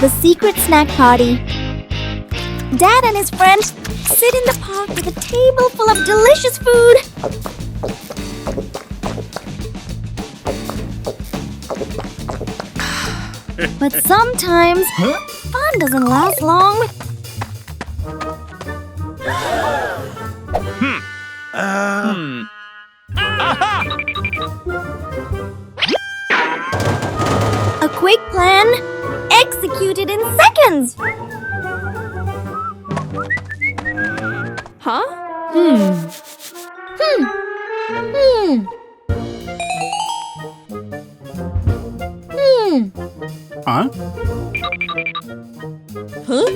the secret snack party. Dad and his friends sit in the park with a table full of delicious food. But sometimes, fun doesn't last long. A quick plan, executed in seconds. Huh? Huh?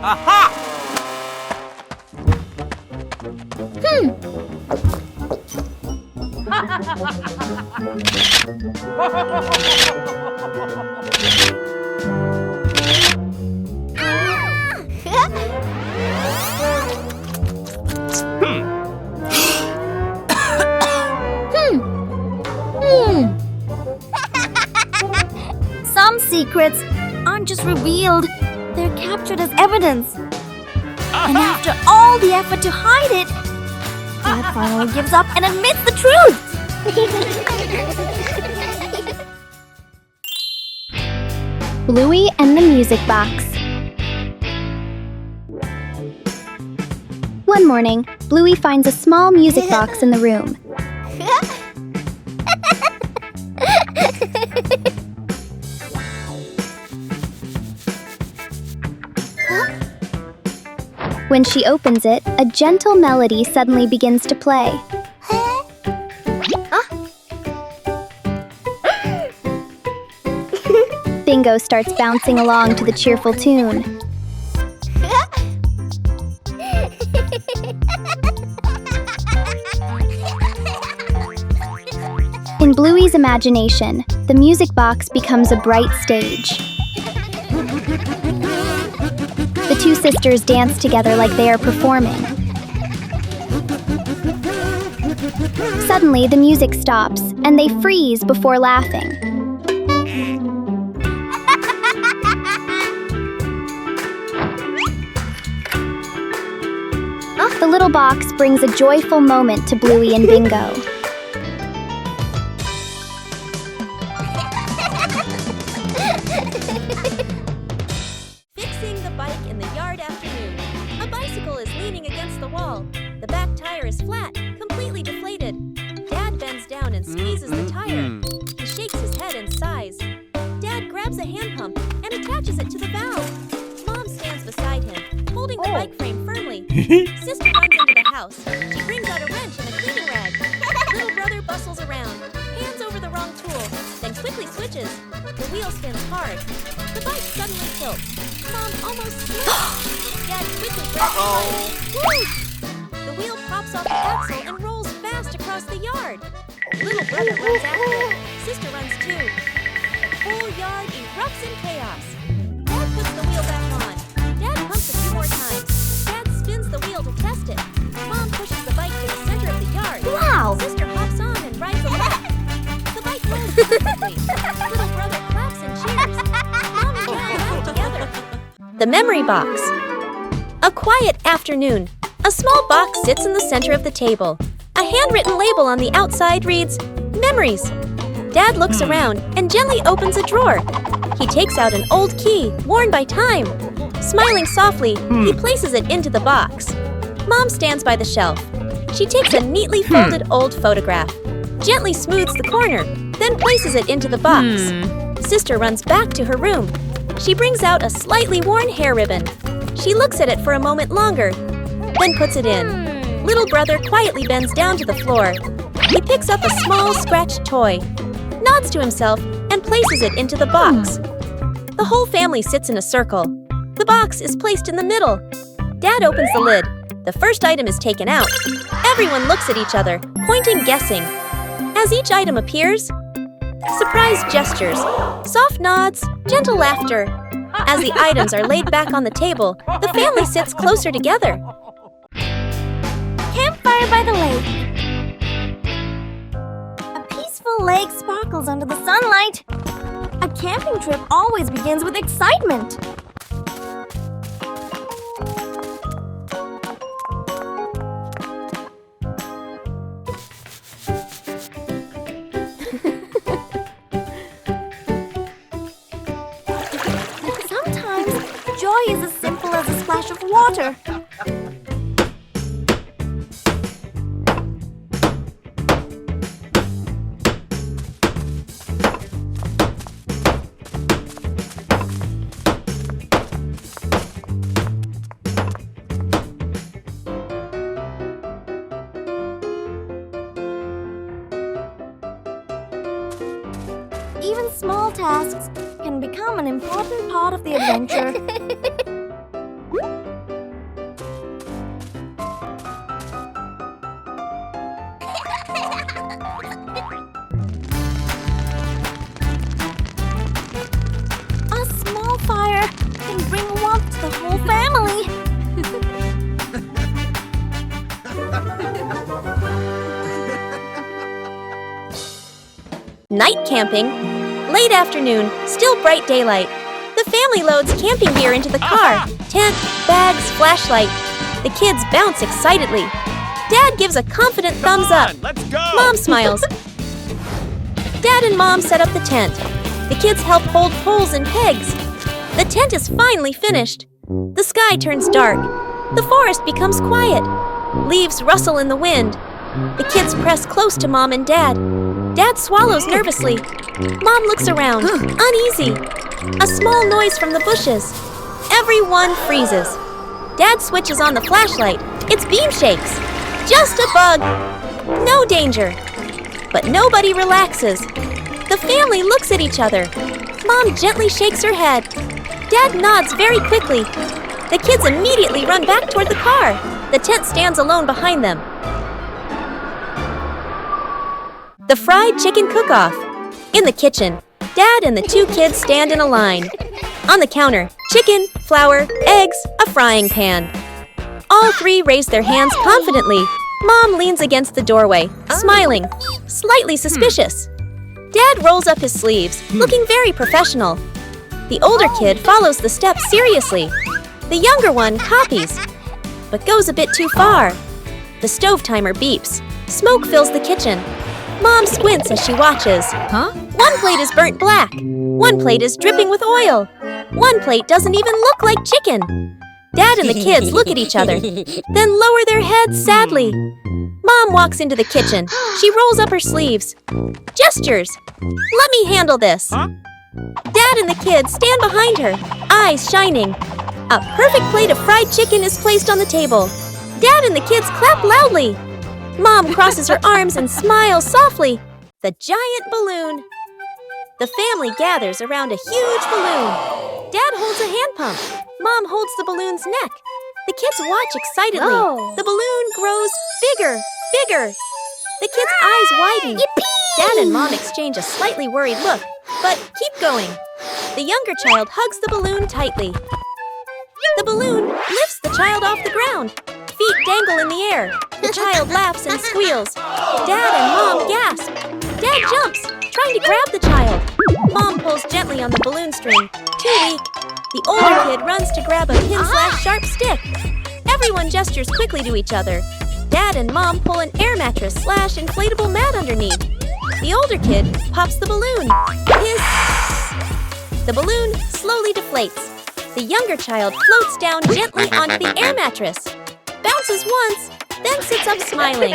Aha! Some secrets aren't just revealed, they're captured as evidence. And after all the effort to hide it, Dad finally gives up and admits the truth. Bluey and the Music Box. One morning, Bluey finds a small music box in the room. When she opens it, a gentle melody suddenly begins to play. Bingo starts bouncing along to the cheerful tune. In Bluey's imagination, the music box becomes a bright stage. The two sisters dance together like they are performing. Suddenly, the music stops, and they freeze before laughing. The little box brings a joyful moment to Bluey and Bingo. Fixing the bike in the yard afternoon. A bicycle is leaning against the wall. The back tire is flat, completely deflated. Dad bends down and squeezes the tire. He shakes his head and sighs. Dad grabs a hand pump and attaches it to the valve. Mom stands beside him, holding the bike frame firmly. Sister runs into the house. She brings out a wrench and a cleaning rag. Little brother bustles around, hands over the wrong tool, then quickly switches. The wheel spins hard. The bike suddenly tilts. Mom almost slips. Dad quickly grabs the bike. Woo! The wheel pops off the axle and rolls fast across the yard. Little brother runs after it. Sister runs too. The whole yard erupts in chaos. Dad puts the wheel back on. Dad pumps a few more times. Dad spins the wheel to test it. Mom pushes the bike to the center of the yard. Wow! Sister hops on and rides a lap. The bike rolls perfectly. Little brother claps and cheers. Mom and Dad laugh together. The memory box. A quiet afternoon. A small box sits in the center of the table. A handwritten label on the outside reads, Memories. Dad looks around and gently opens a drawer. He takes out an old key, worn by time. Smiling softly, he places it into the box. Mom stands by the shelf. She takes a neatly folded old photograph, gently smooths the corner, then places it into the box. Sister runs back to her room. She brings out a slightly worn hair ribbon. She looks at it for a moment longer, then puts it in. Little brother quietly bends down to the floor. He picks up a small scratched toy, nods to himself, and places it into the box. The whole family sits in a circle. The box is placed in the middle. Dad opens the lid. The first item is taken out. Everyone looks at each other, pointing, guessing. As each item appears, surprise gestures, soft nods, gentle laughter. As the items are laid back on the table, the family sits closer together. Campfire by the lake. whole lake sparkles under the sunlight. A camping trip always begins with excitement. Sometimes, joy is as simple as a splash of water. Even small tasks can become an important part of the adventure. A small fire can bring warmth to the whole family. Night camping. Late afternoon, still bright daylight. The family loads camping gear into the car. Tent, bags, flashlight. The kids bounce excitedly. Dad gives a confident thumbs up. Let's go! Mom smiles. Dad and Mom set up the tent. The kids help hold poles and pegs. The tent is finally finished. The sky turns dark. The forest becomes quiet. Leaves rustle in the wind. The kids press close to Mom and Dad. Dad swallows nervously. Mom looks around, uneasy. A small noise from the bushes. Everyone freezes. Dad switches on the flashlight. Its beam shakes. Just a bug. No danger. But nobody relaxes. The family looks at each other. Mom gently shakes her head. Dad nods very quickly. The kids immediately run back toward the car. The tent stands alone behind them. The fried chicken cook-off. In the kitchen, Dad and the two kids stand in a line. On the counter, chicken, flour, eggs, a frying pan. All three raise their hands confidently. Mom leans against the doorway, smiling, slightly suspicious. Dad rolls up his sleeves, looking very professional. The older kid follows the steps seriously. The younger one copies, but goes a bit too far. The stove timer beeps. Smoke fills the kitchen. Mom squints as she watches. One plate is burnt black. One plate is dripping with oil. One plate doesn't even look like chicken. Dad and the kids look at each other, then lower their heads sadly. Mom walks into the kitchen. She rolls up her sleeves. Gestures. Let me handle this. Dad and the kids stand behind her, eyes shining. A perfect plate of fried chicken is placed on the table. Dad and the kids clap loudly. Mom crosses her arms and smiles softly. The giant balloon. The family gathers around a huge balloon. Dad holds a hand pump. Mom holds the balloon's neck. The kids watch excitedly. Oh. The balloon grows bigger, bigger. The kids' eyes widen. Yippee! Dad and Mom exchange a slightly worried look, but keep going. The younger child hugs the balloon tightly. The balloon lifts the child off the ground. Feet dangle in the air. The child laughs and squeals. Dad and Mom gasp. Dad jumps, trying to grab the child. Mom pulls gently on the balloon string. Too weak. The older kid runs to grab a pin/sharp stick. Everyone gestures quickly to each other. Dad and Mom pull an air mattress/inflatable mat underneath. The older kid pops the balloon. Hiss! The balloon slowly deflates. The younger child floats down gently onto the air mattress. Bounces once, then sits up smiling.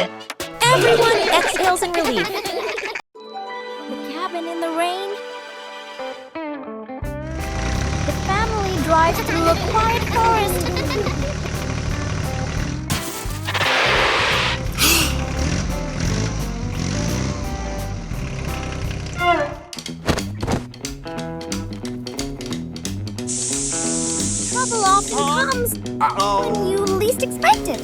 Everyone exhales in relief. The cabin in the rain. The family drives through a quiet forest. Trouble often comes when you least expect it.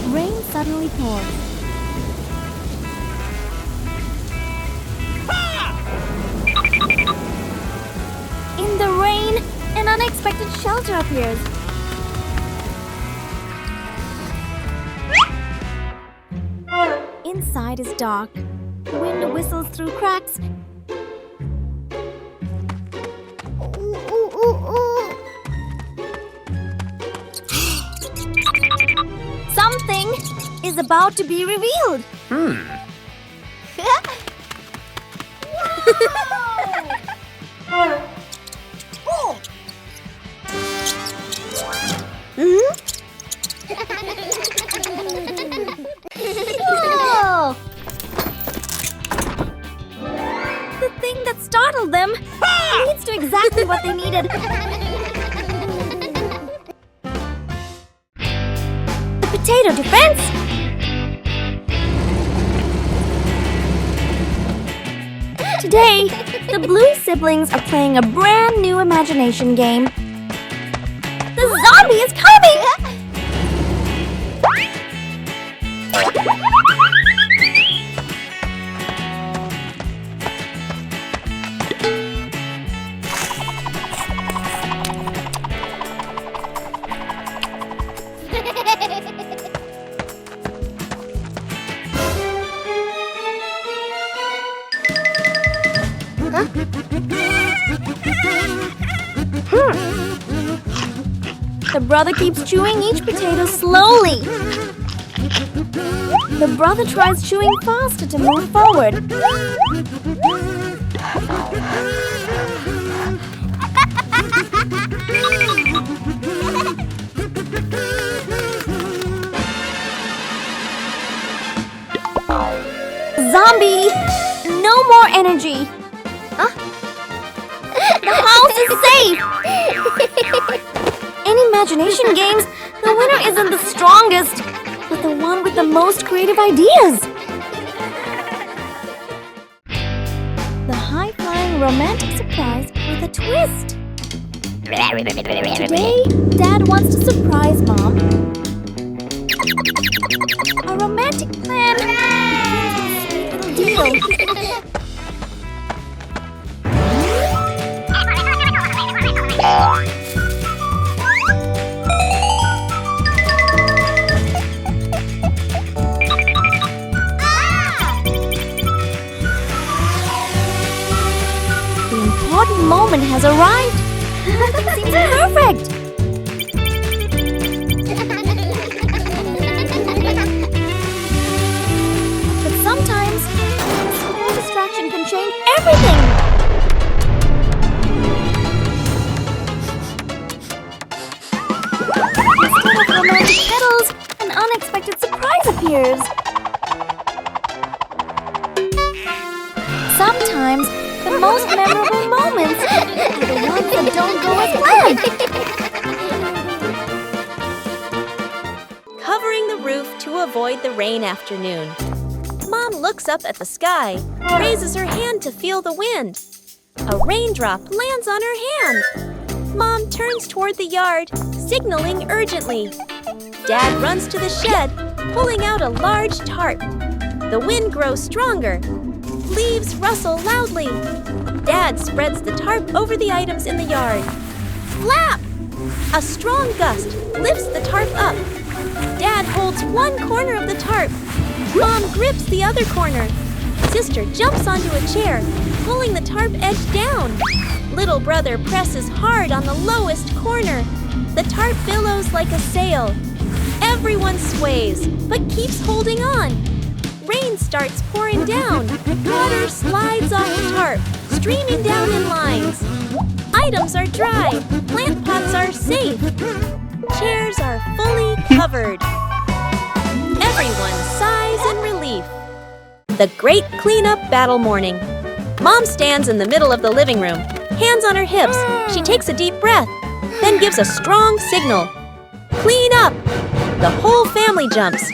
Rain suddenly pours. In the rain, an unexpected shelter appears. Inside is dark. Wind whistles through cracks. Something is about to be revealed. Whoa! The thing that startled them leads to exactly what they needed. The potato defense! Today, the Blue siblings are playing a brand new imagination game. The zombie is coming! The brother keeps chewing each potato slowly. The brother tries chewing faster to move forward. Zombie! No more energy! Huh? The house is safe! In imagination games, the winner isn't the strongest, but the one with the most creative ideas. The high-flying romantic surprise with a twist. Today, Dad wants to surprise Mom. A romantic plan. Sweet little deal. The important moment has arrived. Everything seems perfect. But sometimes, a small distraction can change everything. Instead of romantic petals, an unexpected surprise appears. Sometimes, the most memorable moments are the ones that don't go as planned. Covering the roof to avoid the rain afternoon. Mom looks up at the sky, raises her hand to feel the wind. A raindrop lands on her hand. Mom turns toward the yard, signaling urgently. Dad runs to the shed, pulling out a large tarp. The wind grows stronger. Leaves rustle loudly. Dad spreads the tarp over the items in the yard. Flap! A strong gust lifts the tarp up. Dad holds one corner of the tarp. Mom grips the other corner. Sister jumps onto a chair, pulling the tarp edge down. Little brother presses hard on the lowest corner. The tarp billows like a sail. Everyone sways, but keeps holding on. Rain starts pouring down. Water slides off the tarp, streaming down in lines. Items are dry. Plant pots are safe. Chairs are fully covered. Everyone sighs in relief. The great cleanup battle morning. Mom stands in the middle of the living room, hands on her hips. She takes a deep breath, then gives a strong signal. Clean up! The whole family jumps.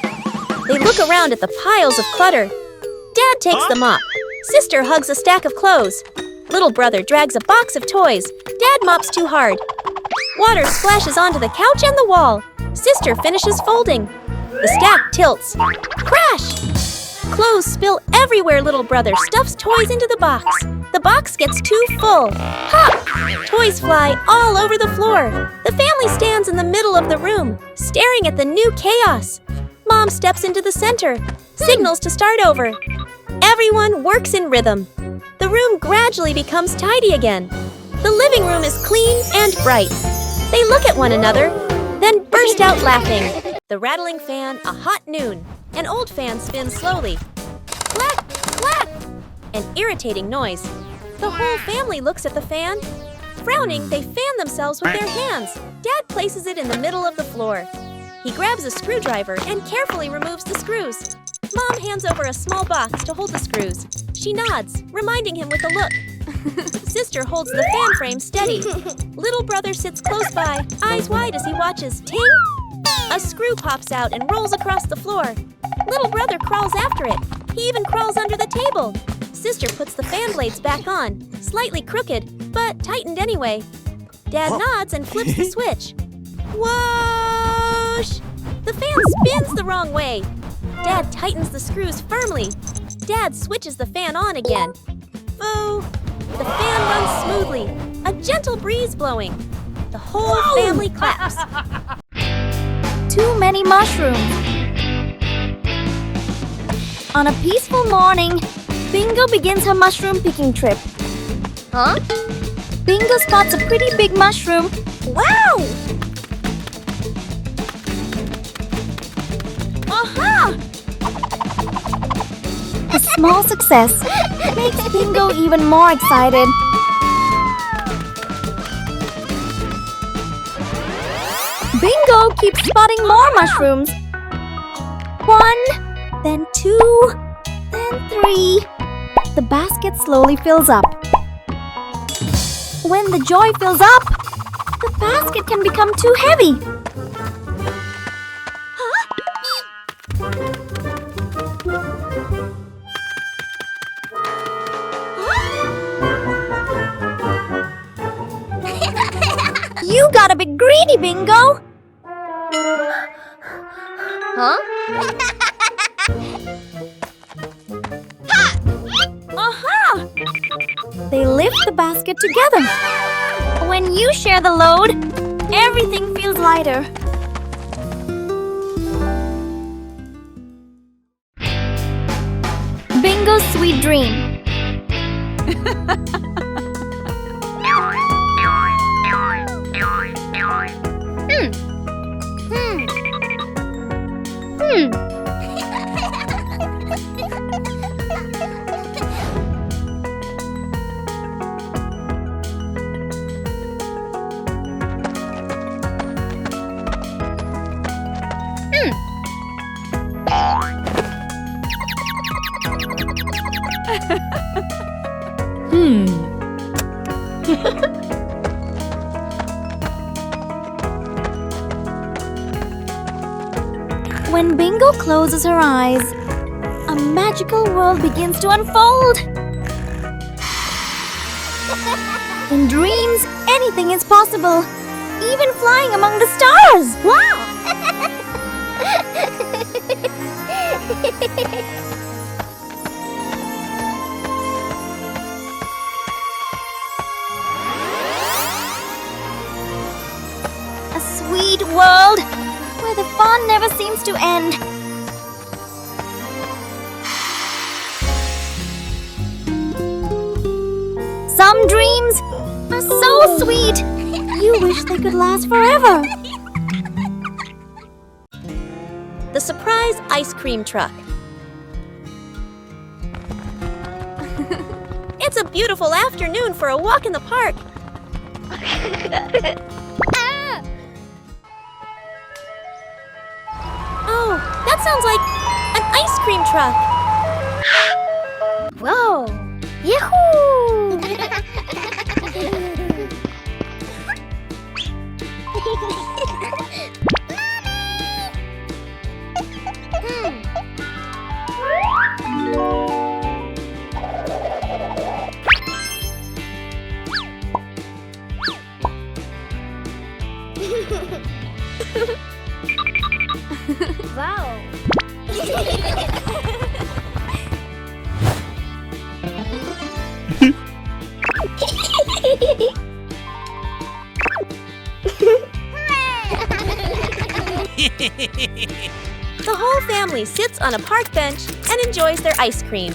They look around at the piles of clutter. Dad takes the mop. Sister hugs a stack of clothes. Little brother drags a box of toys. Dad mops too hard. Water splashes onto the couch and the wall. Sister finishes folding. The stack tilts. Crash! Clothes spill everywhere. Little brother stuffs toys into the box. The box gets too full. Pop! Toys fly all over the floor. The family stands in the middle of the room, staring at the new chaos. Mom steps into the center, signals to start over. Everyone works in rhythm. The room gradually becomes tidy again. The living room is clean and bright. They look at one another, then burst out laughing. The rattling fan, a hot noon. An old fan spins slowly. Clack, clack! An irritating noise. The whole family looks at the fan. Frowning, they fan themselves with their hands. Dad places it in the middle of the floor. He grabs a screwdriver and carefully removes the screws. Mom hands over a small box to hold the screws. She nods, reminding him with a look. Sister holds the fan frame steady. Little brother sits close by, eyes wide as he watches. Ting! A screw pops out and rolls across the floor. Little brother crawls after it. He even crawls under the table. Sister puts the fan blades back on, slightly crooked, but tightened anyway. Dad nods and flips the switch. Whoosh! The fan spins the wrong way. Dad tightens the screws firmly. Dad switches the fan on again. Boo! The fan runs smoothly, a gentle breeze blowing. The whole family claps. Too many mushrooms. On a peaceful morning, Bingo begins her mushroom picking trip. Huh? Bingo spots a pretty big mushroom. Wow! Aha! A small success makes Bingo even more excited. Bingo keeps spotting more mushrooms. 1, then 2, then 3. The basket slowly fills up. When the joy fills up, the basket can become too heavy. You got a bit greedy, Bingo! Huh? Aha! They lift the basket together. When you share the load, everything feels lighter. Bingo's sweet dream. When Bingo closes her eyes, a magical world begins to unfold. In dreams, anything is possible, even flying among the stars. Wow! A sweet world where the fun never seems to end. Some dreams are so sweet, you wish they could last forever. The surprise ice cream truck. It's a beautiful afternoon for a walk in the park. Oh, that sounds like an ice cream truck. Whoa! Yahoo! Wow! The whole family sits on a park bench and enjoys their ice cream.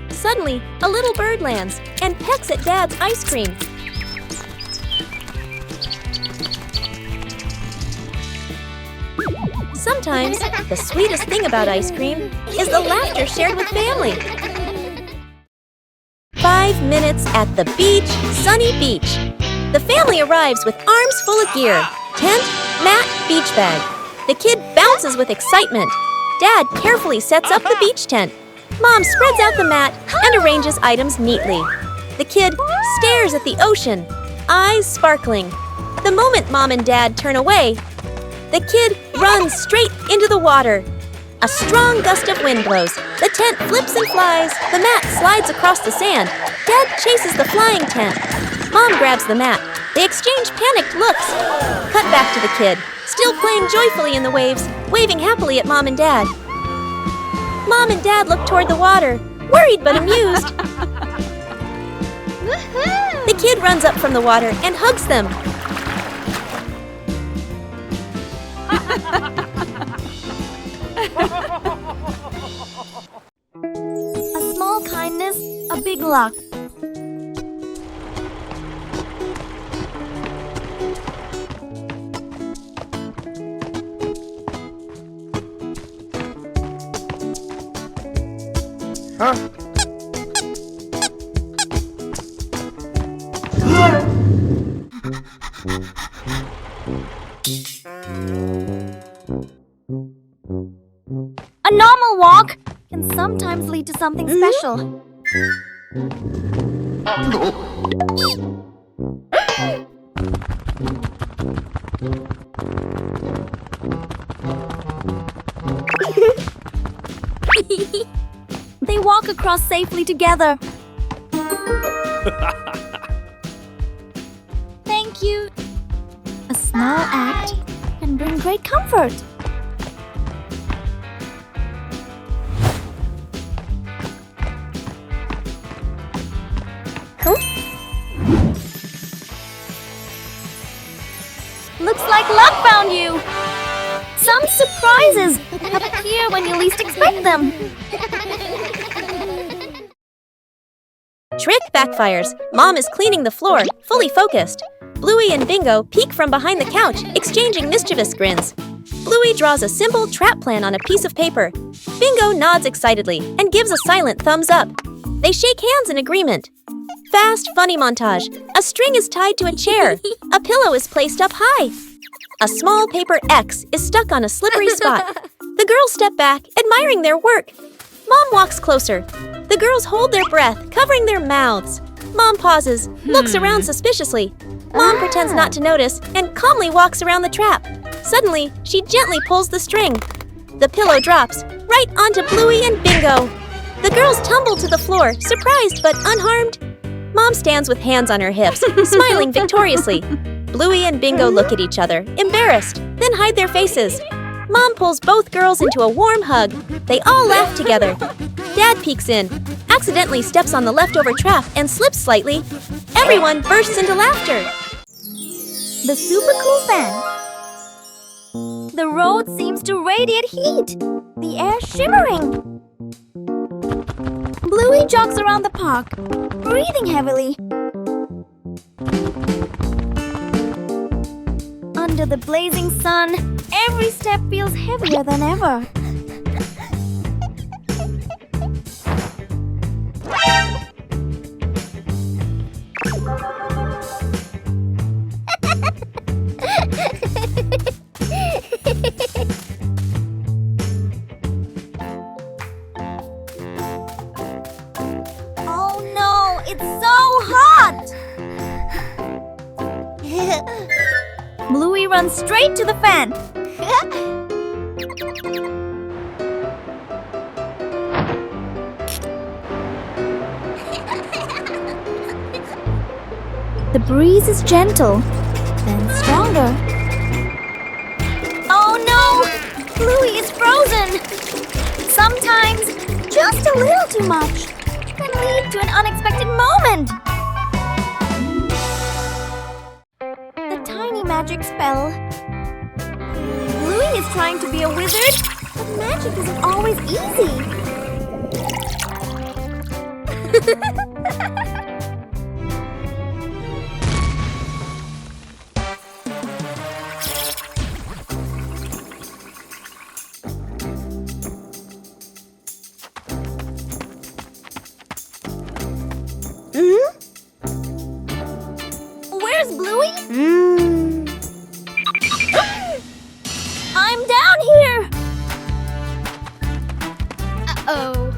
Suddenly, a little bird lands and pecks at Dad's ice cream. Sometimes, the sweetest thing about ice cream is the laughter shared with family. 5 minutes at the beach, sunny beach. The family arrives with arms full of gear. Tent, mat, beach bag. The kid bounces with excitement. Dad carefully sets up the beach tent. Mom spreads out the mat and arranges items neatly. The kid stares at the ocean, eyes sparkling. The moment Mom and Dad turn away, the kid runs straight into the water. A strong gust of wind blows. The tent flips and flies. The mat slides across the sand. Dad chases the flying tent. Mom grabs the mat. They exchange panicked looks. Cut back to the kid, still playing joyfully in the waves, waving happily at Mom and Dad. Mom and Dad look toward the water, worried but amused. The kid runs up from the water and hugs them. A small kindness, a big luck. A normal walk can sometimes lead to something special. They walk across safely together. Thank you. A small act can bring great comfort. Looks like luck found you! Some surprises appear when you least expect them. Trick backfires. Mom is cleaning the floor, fully focused. Bluey and Bingo peek from behind the couch, exchanging mischievous grins. Bluey draws a simple trap plan on a piece of paper. Bingo nods excitedly and gives a silent thumbs up. They shake hands in agreement. Fast, funny montage. A string is tied to a chair. A pillow is placed up high. A small paper X is stuck on a slippery spot. The girls step back, admiring their work. Mom walks closer. The girls hold their breath, covering their mouths. Mom pauses, looks around suspiciously. Mom pretends not to notice and calmly walks around the trap. Suddenly, she gently pulls the string. The pillow drops right onto Bluey and Bingo. The girls tumble to the floor, surprised but unharmed. Mom stands with hands on her hips, smiling victoriously. Bluey and Bingo look at each other, embarrassed, then hide their faces. Mom pulls both girls into a warm hug. They all laugh together. Dad peeks in, accidentally steps on the leftover trap and slips slightly. Everyone bursts into laughter. The super cool fan. The road seems to radiate heat. The air shimmering. Bluey jogs around the park, breathing heavily. Under the blazing sun, every step feels heavier than ever. Oh no, it's so hot! Bluey runs straight to the fan. The breeze is gentle, then stronger. Oh no! Bluey is frozen! Sometimes, just a little too much can lead to an unexpected moment. The tiny magic spell. Bluey is trying to be a wizard, but magic isn't always easy. Where's Bluey? I'm down here! Uh-oh.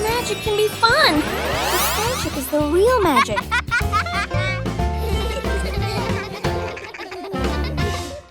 Magic can be fun, but friendship is the real magic.